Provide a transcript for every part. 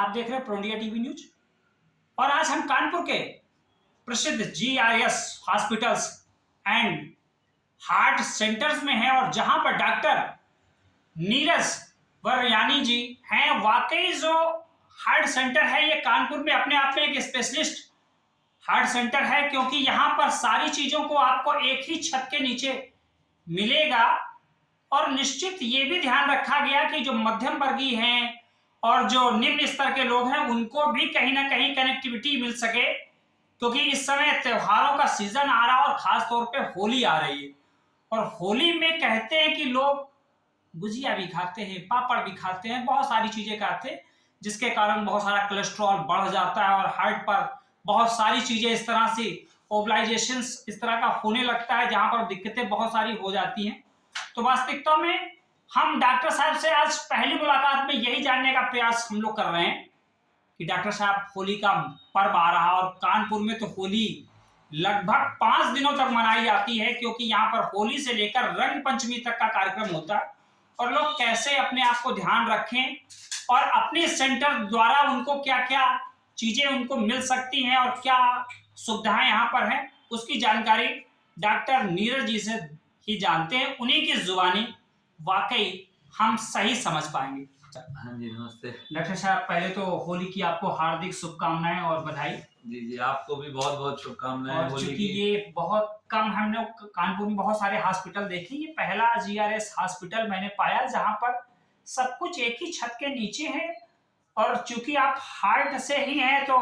आप देख रहे हैं प्रो इंडिया टीवी न्यूज। और आज हम कानपुर के प्रसिद्ध GIS hospitals and heart centres में हैं और जहां पर डॉक्टर नीरज वरयानी जी हैं। वाकई जो हार्ट सेंटर है ये कानपुर में अपने आप में एक स्पेशलिस्ट हार्ट सेंटर है, क्योंकि यहाँ पर सारी चीजों को आपको एक ही छत के नीचे मिलेगा। और निश्चित ये भी ध्यान रखा गया कि जो मध्यम वर्गीय हैं और जो निम्न स्तर के लोग हैं उनको भी कहीं ना कहीं कनेक्टिविटी मिल सके, क्योंकि इस समय त्योहारों का सीजन आ रहा है और खास तौर पे होली आ रही है। और होली में कहते हैं कि लोग गुजिया भी खाते हैं, पापड़ भी खाते हैं, बहुत सारी चीजें खाते हैं, जिसके कारण बहुत सारा कोलेस्ट्रॉल बढ़ जाता है और हार्ट पर बहुत सारी चीजें इस तरह से ओबलाइजेशन इस तरह का होने लगता है, जहां पर दिक्कतें बहुत सारी हो जाती हैं। तो वास्तविकता में हम डॉक्टर साहब से आज पहली मुलाकात में यही जानने का प्रयास हम लोग कर रहे हैं कि डॉक्टर साहब, होली का पर्व आ रहा है और कानपुर में तो होली लगभग 5 दिनों तक मनाई जाती है, क्योंकि यहाँ पर होली से लेकर रंग पंचमी तक का कार्यक्रम होता है। और लोग कैसे अपने आप को ध्यान रखें और अपने सेंटर द्वारा उनको क्या क्या चीजें उनको मिल सकती हैं और क्या सुविधाएं यहाँ पर हैं, उसकी जानकारी डॉक्टर नीरज जी से ही जानते हैं। उन्हीं की जुबानी वाकई हम सही समझ पाएंगे। हाँ जी, नमस्ते डॉक्टर साहब, पहले तो होली की आपको हार्दिक शुभकामनाएं और बधाई। जी जी, आपको भी बहुत बहुत शुभकामनाएं और होली चूंकि की। ये बहुत कम, हमने कानपुर में बहुत सारे हॉस्पिटल देखे, ये पहला जीआरएस हॉस्पिटल मैंने पाया जहां पर सब कुछ एक ही छत के नीचे है। और चूंकि आप हार्ट से ही हैं तो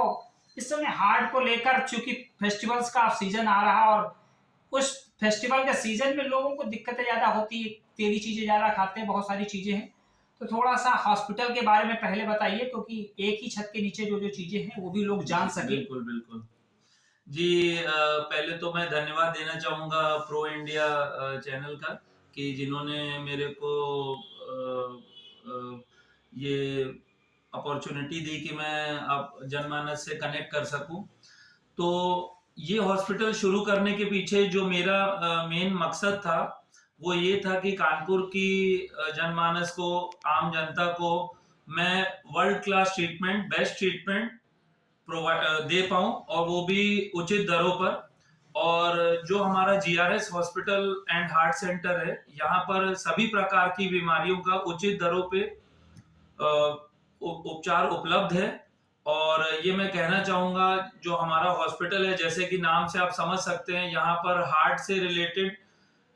इस समय हार्ट को लेकर, चूंकि फेस्टिवल्स का सीजन आ रहा और उस फेस्टिवल के सीजन में लोगों को दिक्कतें ज्यादा होती है, तेली चीजें ज्यादा खाते हैं, बहुत सारी चीजें हैं। तो थोड़ा सा हॉस्पिटल के बारे में पहले बताइए, क्योंकि एक ही छत के नीचे जो जो चीजें हैं वो भी लोग जान सके। बिल्कुल बिल्कुल जी। पहले तो मैं धन्यवाद देना चाहूँगा प्रो इंडिया चैनल का, कि जिन्होंने मेरे को ये अपॉर्चुनिटी दी कि मैं अब जनमानस से कनेक्ट कर सकूं। तो ये हॉस्पिटल शुरू करने के पीछे जो मेरा मेन मकसद था वो ये था कि कानपुर की जनमानस को, आम जनता को मैं world class treatment, best treatment provide दे पाऊं, और वो भी उचित दरों पर। और जो हमारा GRS hospital and heart centre है, यहाँ पर सभी प्रकार की बीमारियों का उचित दरों पे उपचार उपलब्ध है। और ये मैं कहना चाहूंगा, जो हमारा हॉस्पिटल है, जैसे कि नाम से आप समझ सकते हैं, यहाँ पर हार्ट से रिलेटेड,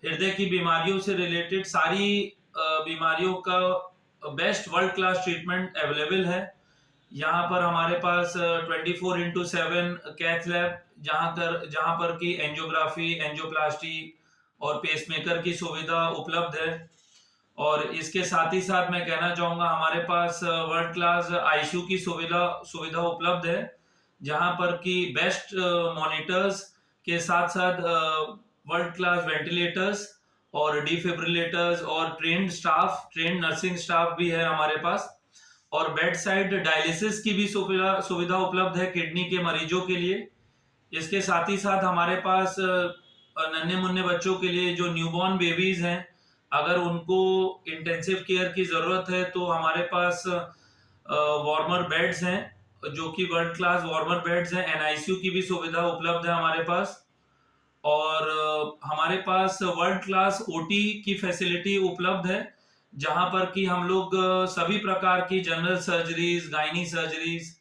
हृदय की बीमारियों से रिलेटेड सारी बीमारियों का best world class treatment available है। यहाँ पर हमारे पास 24/7 कैथ लैब, जहाँ पर की एंजियोग्राफी, एंजियोप्लास्टी और पेसमेकर की सुविधा उपलब्ध है। और इसके साथ ही साथ मैं कहना चाहूंगा, हमारे पास वर्ल्ड क्लास आईसीयू की सुविधा उपलब्ध है, जहां पर की बेस्ट मॉनिटर्स के साथ साथ वर्ल्ड क्लास वेंटिलेटर्स और डिफिब्रिलेटर्स और ट्रेंड नर्सिंग स्टाफ भी है हमारे पास। और बेड साइड डायलिसिस की भी सुविधा उपलब्ध है किडनी के मरीजों के लिए। इसके साथ ही साथ हमारे पास नन्हे मुन्ने बच्चों के लिए, जो न्यूबॉर्न बेबीज हैं, अगर उनको इंटेंसिव केयर की जरूरत है तो हमारे पास वार्मर बेड्स हैं, जो कि वर्ल्ड क्लास वार्मर बेड्स हैं। एनआईसीयू की भी सुविधा उपलब्ध है हमारे पास। और हमारे पास वर्ल्ड क्लास ओटी की फैसिलिटी उपलब्ध है, जहां पर कि हम लोग सभी प्रकार की general surgeries, gynae surgeries,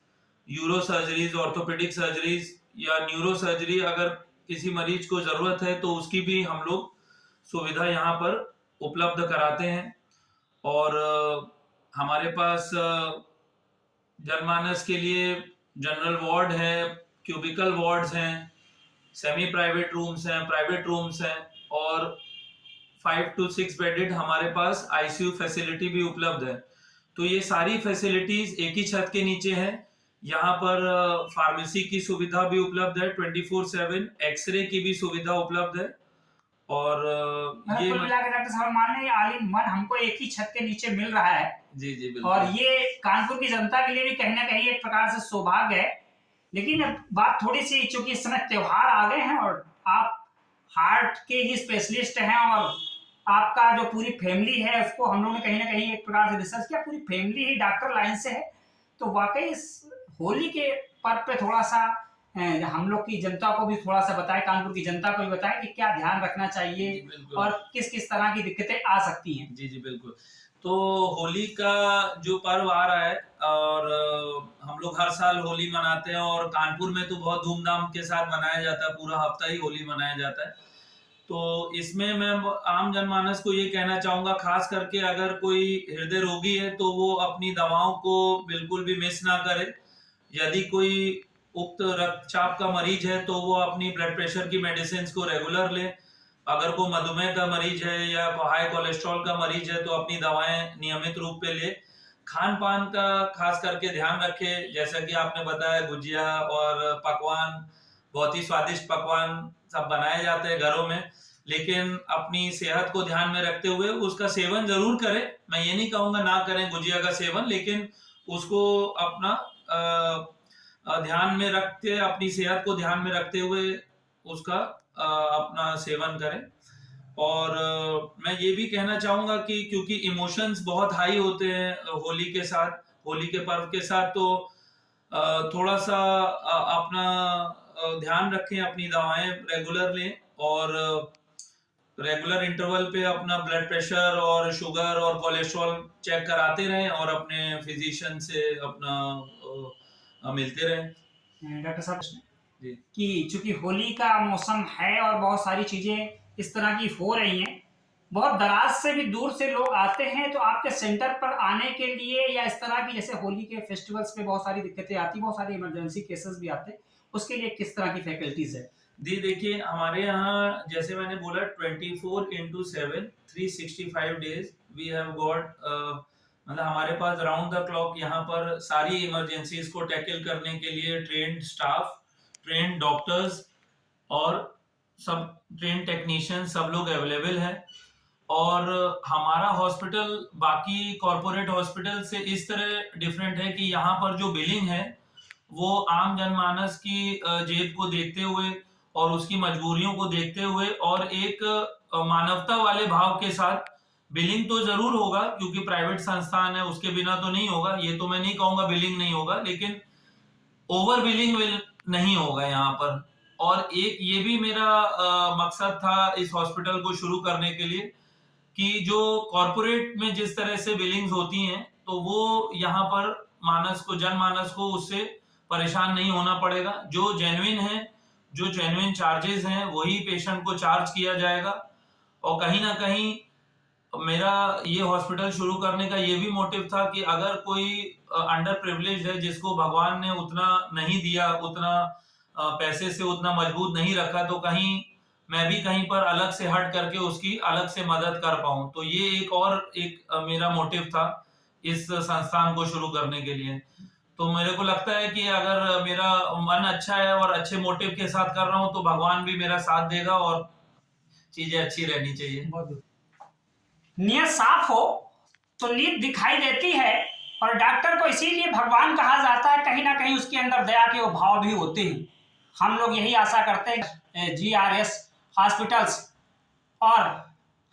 euro surgeries, orthopaedic surgeries या न्यूरो सर्जरी, अगर किसी मरीज को जरूरत है तो उसकी भी हम लोग सुविधा यहाँ पर उपलब्ध कराते हैं। और हमारे पास जनमानस के लिए जनरल वार्ड है, क्यूबिकल वार्ड्स हैं, सेमी प्राइवेट रूम्स हैं, प्राइवेट रूम्स हैं, और 5 to 6 बेडेड हमारे पास आईसीयू फैसिलिटी भी उपलब्ध है। तो ये सारी फैसिलिटीज एक ही छत के नीचे है। यहाँ पर फार्मेसी की सुविधा भी उपलब्ध है, 24/7 एक्सरे की भी सुविधा उपलब्ध है। और ये कुल मिला के डॉक्टर साहब मान लें, ऑल इन वन हमको एक ही छत के नीचे मिल रहा है। जी जी बिल्कुल। और ये कानपुर की जनता के लिए भी कहीं ना कहीं एक प्रकार से सौभाग्य है। लेकिन अब बात थोड़ी सी, चूंकि इस समय त्योहार आ गए हैं और आप हार्ट के ही स्पेशलिस्ट हैं और आपका जो पूरी फैमिली है उसको हम लोगों ने कहीं ना कहीं एक प्रकार से रिसर्च किया, पूरी फैमिली ही डॉक्टर लाइन से है। तो वाकई इस होली के पर्व पे थोड़ा सा हम लोग की जनता को भी थोड़ा सा बताएं, कानपुर की जनता को भी बताएं कि क्या ध्यान रखना चाहिए जी, बिल्कुल। और किस किस तरह की दिक्कतें आ सकती हैं। जी, जी, बिल्कुल। तो होली का जो पर्व आ रहा है और हम लोग हर साल होली मनाते हैं और कानपुर में तो बहुत धूमधाम के साथ मनाया जाता है, पूरा हफ्ता ही होली मनाया जाता है। तो इसमें मैं आम जनमानस को ये कहना चाहूँगा, ख़ास करके अगर कोई हृदय रोगी है तो वो अपनी दवाओं को बिल्कुल भी मिस ना करे। यदि कोई उक्त रक्तचाप का मरीज है तो वो अपनी ब्लड प्रेशर की मेडिसिन को रेगुलर ले। अगर कोई मधुमेह का मरीज है या हाई कोलेस्ट्रॉल का मरीज है तो अपनी दवाएं नियमित रूप पे ले। खान पान का खास करके ध्यान रखे, जैसा कि आपने बताया गुजिया और पकवान, बहुत ही स्वादिष्ट पकवान सब बनाए जाते हैं घरों में, लेकिन अपनी सेहत को ध्यान में रखते हुए उसका सेवन जरूर करें। मैं ये नहीं कहूंगा ना करें गुजिया का सेवन, लेकिन उसको अपना ध्यान में रखते, अपनी सेहत को ध्यान में रखते हुए उसका अपना सेवन करें। और मैं ये भी कहना चाहूंगा कि क्योंकि इमोशंस बहुत हाई होते हैं होली के साथ, होली के पर्व के साथ, तो थोड़ा सा अपना ध्यान रखें, अपनी दवाएं रेगुलर लें और रेगुलर इंटरवल पे अपना ब्लड प्रेशर और शुगर और कोलेस्ट्रॉल चेक कराते रहें और अपने फिजिशियन से अपना मिलते रहें। डॉक्टर साहब जी, कि चूंकि होली का मौसम है और बहुत सारी चीजें इस तरह की हो रही हैं, बहुत दराज से भी दूर से लोग आते हैं, तो आपके सेंटर पर आने के लिए या इस तरह की जैसे होली के फेस्टिवल्स पे बहुत सारी दिक्कतें आती, बहुत सारी इमरजेंसी केसेस भी आते हैं, उसके लिए किस तरह की फैकल्टीज है? जी देखिए, हमारे यहाँ जैसे मैंने बोला 24/7 365 डेज वी हैव गॉट, मतलब हमारे पास राउंड द क्लॉक यहाँ पर सारी इमरजेंसीज को टैकल करने के लिए ट्रेन्ड स्टाफ, ट्रेन्ड डॉक्टर्स और सब ट्रेन टेक्नीशियन सब लोग अवेलेबल हैं। और हमारा हॉस्पिटल बाकी कॉरपोरेट हॉस्पिटल से इस तरह डिफरेंट है कि यहाँ पर जो बिलिंग है वो आम जनमानस की जेब को देखते हुए और उसकी मजबूरियों को देखते हुए और एक मानवता वाले भाव के साथ, बिलिंग तो जरूर होगा क्योंकि प्राइवेट संस्थान है, उसके बिना तो नहीं होगा, ये तो मैं नहीं कहूंगा बिलिंग नहीं होगा, लेकिन ओवर बिलिंग नहीं होगा यहाँ पर। और एक ये भी मेरा मकसद था इस हॉस्पिटल को शुरू करने के लिए कि जो कॉरपोरेट में जिस तरह से बिलिंग्स होती हैं तो वो यहाँ पर मानस को, जनमानस को उससे परेशान नहीं होना पड़ेगा। जो जेन्युइन है, जो जेन्युइन चार्जेस हैं वही पेशेंट को चार्ज किया जाएगा। और कहीं ना कहीं मेरा ये हॉस्पिटल शुरू करने का ये भी मोटिव था कि अगर कोई अंडर प्रिविलेज है जिसको भगवान ने उतना नहीं दिया, उतना पैसे से उतना मजबूत नहीं रखा, तो कहीं मैं भी कहीं पर अलग से हट करके उसकी अलग से मदद कर पाऊं। तो ये एक मेरा मोटिव था इस संस्थान को शुरू करने के लिए। तो मेरे को लगता है कि अगर मेरा मन अच्छा है और अच्छे मोटिव के साथ कर रहा हूं तो भगवान भी मेरा साथ देगा और चीजें अच्छी रहनी चाहिए। बहुत नीयत साफ हो तो नीयत दिखाई देती है, और डॉक्टर को इसीलिए भगवान कहा जाता है, कहीं ना कहीं उसके अंदर दया के वो भाव भी होते हैं। हम लोग यही आशा करते हैं GRS हॉस्पिटल्स और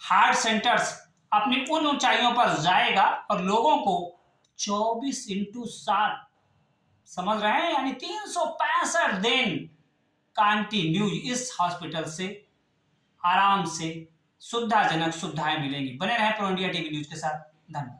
हार्ट सेंटर्स अपनी उन ऊंचाइयों पर जाएगा और लोगों को 24/7, समझ रहे हैं, यानी 365 दिन कंटिन्यू इस हॉस्पिटल से आराम से सुविधाजनक सुविधाएं मिलेंगी। बने रहें प्रो इंडिया टीवी न्यूज के साथ। धन्यवाद।